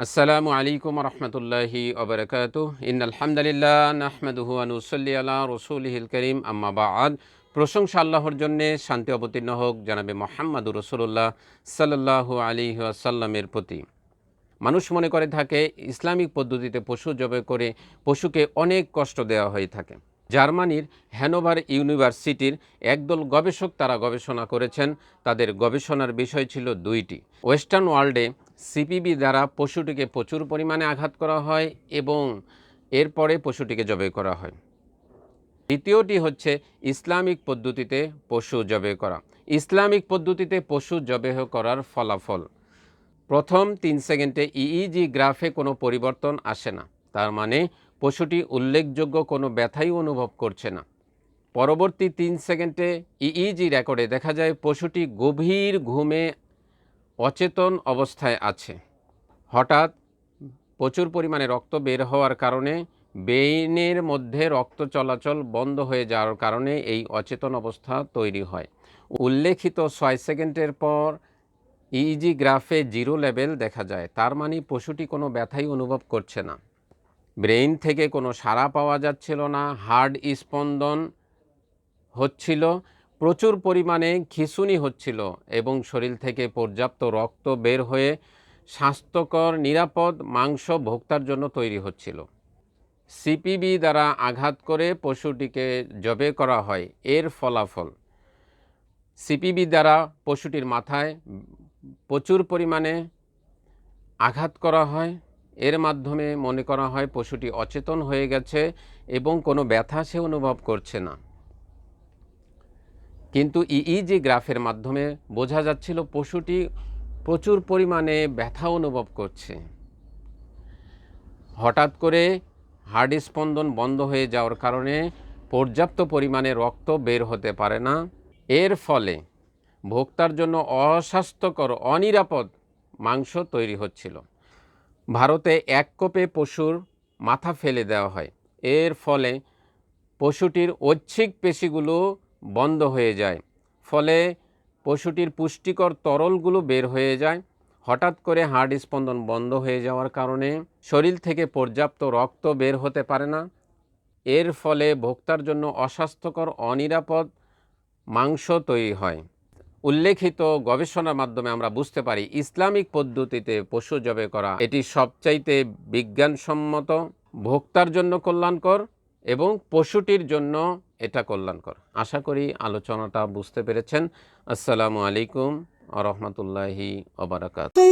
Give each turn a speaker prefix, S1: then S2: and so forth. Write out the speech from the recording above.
S1: আসসালামু আলাইকুম রহমতুল্লাহি ওবরাকাতুহ। ইন্নাল হামদুলিল্লাহ নাহমাদুহু ওয়া নুসাল্লি আলা রাসূলিহিল কারীম, আম্মা বা'দ। প্রশংসা আল্লাহর জন্য, শান্তি অবতীর্ণ হোক জনাবে মুহাম্মদুর রাসূলুল্লাহ সাল্লাল্লাহু আলাইহি ওয়াসাল্লামের প্রতি। মানুষ মনে করে থাকে ইসলামিক পদ্ধতিতে পশু জবাই করে পশুকে অনেক কষ্ট দেওয়া হয়ে থাকে। জার্মানির হ্যানোভার ইউনিভার্সিটির একদল গবেষক তারা গবেষণা করেছেন। তাদের গবেষণার বিষয় ছিল দুইটি। ওয়েস্টার্ন ওয়ার্ল্ডে সিপিবি দ্বারা পশুটিকে প্রচুর পরিমাণে আঘাত করা হয় এবং এরপরে পশুটিকে জবাই করা হয়। দ্বিতীয়টি হচ্ছে ইসলামিক পদ্ধতিতে পশু জবাই করা। ইসলামিক পদ্ধতিতে পশু জবাই করার ফলাফল: প্রথম 3 সেকেন্ডে ইইজি গ্রাফে কোনো পরিবর্তন আসে না, তার মানে পশুটি উল্লেখযোগ্য কোনো ব্যথাই অনুভব করছে না। পরবর্তী 3 সেকেন্ডে ইইজি রেকর্ডে দেখা যায় পশুটি গভীর ঘুমে অচেতন অবস্থায় আছে। হঠাৎ প্রচুর পরিমাণে রক্ত বের হওয়ার কারণে ব্রেইনের মধ্যে রক্ত চলাচল বন্ধ হয়ে যাওয়ার কারণে এই অচেতন অবস্থা তৈরি হয়। উল্লেখিত 6 সেকেন্ডের পর ইইজি গ্রাফে 0 লেভেল দেখা যায়, তার মানে পশুটি কোনো ব্যথাই অনুভব করছে না। ব্রেইন থেকে কোনো সাড়া পাওয়া যাচ্ছিল না, হার্ট স্পন্দন হচ্ছিল, প্রচুর পরিমাণে খিঁচুনি হচ্ছিল এবং শরীর থেকে পর্যাপ্ত রক্ত বের হয়ে স্বাস্থ্যকর নিরাপদ মাংস ভোক্তার জন্য তৈরি হচ্ছিল। সিপিবি দ্বারা আঘাত করে পশুটিকে জবাই করা হয়। এর ফলাফল: সিপিবি দ্বারা পশুটির মাথায় প্রচুর পরিমাণে আঘাত করা হয়। এর মাধ্যমে মনে করা হয় পশুটি অচেতন হয়ে গেছে এবং কোনো ব্যথা সে অনুভব করছে না। কিন্তু ইইজি গ্রাফের মাধ্যমে বোঝা যাচ্ছিল পশুটি প্রচুর পরিমাণে ব্যথা অনুভব করছে। হঠাৎ করে হার্ট স্পন্দন বন্ধ হয়ে যাওয়ার কারণে পর্যাপ্ত পরিমাণে রক্ত বের হতে পারে না। এর ফলে ভোক্তার জন্য অস্বাস্থ্যকর অনিরাপদ মাংস তৈরি হচ্ছিল। ভারতে 1 কোপে পশুর মাথা ফেলে দেওয়া হয়। এর ফলে পশুটির ঐচ্ছিক পেশিগুলো বন্ধ হয়ে যায়, ফলে পশুটির পুষ্টিকর তরলগুলো বের হয়ে যায়। হঠাৎ করে হার্ট স্পন্দন বন্ধ হয়ে যাওয়ার কারণে শরীর থেকে পর্যাপ্ত রক্ত বের হতে পারে না। এর ফলে ভোক্তার জন্য অস্বাস্থ্যকর অনিরাপদ মাংস তৈরি হয়। উল্লেখিত গবেষণার মাধ্যমে আমরা বুঝতে পারি ইসলামিক পদ্ধতিতে পশু জবাই করা এটি সবচাইতে বিজ্ঞানসম্মত, ভোক্তার জন্য কল্যাণকর এবং পশুটির জন্য এটা কল্যাণকর। আশা করি আলোচনাটা বুঝতে পেরেছেন। আসসালামু আলাইকুম ওয়া রাহমাতুল্লাহি ওয়া বারাকাতুহু।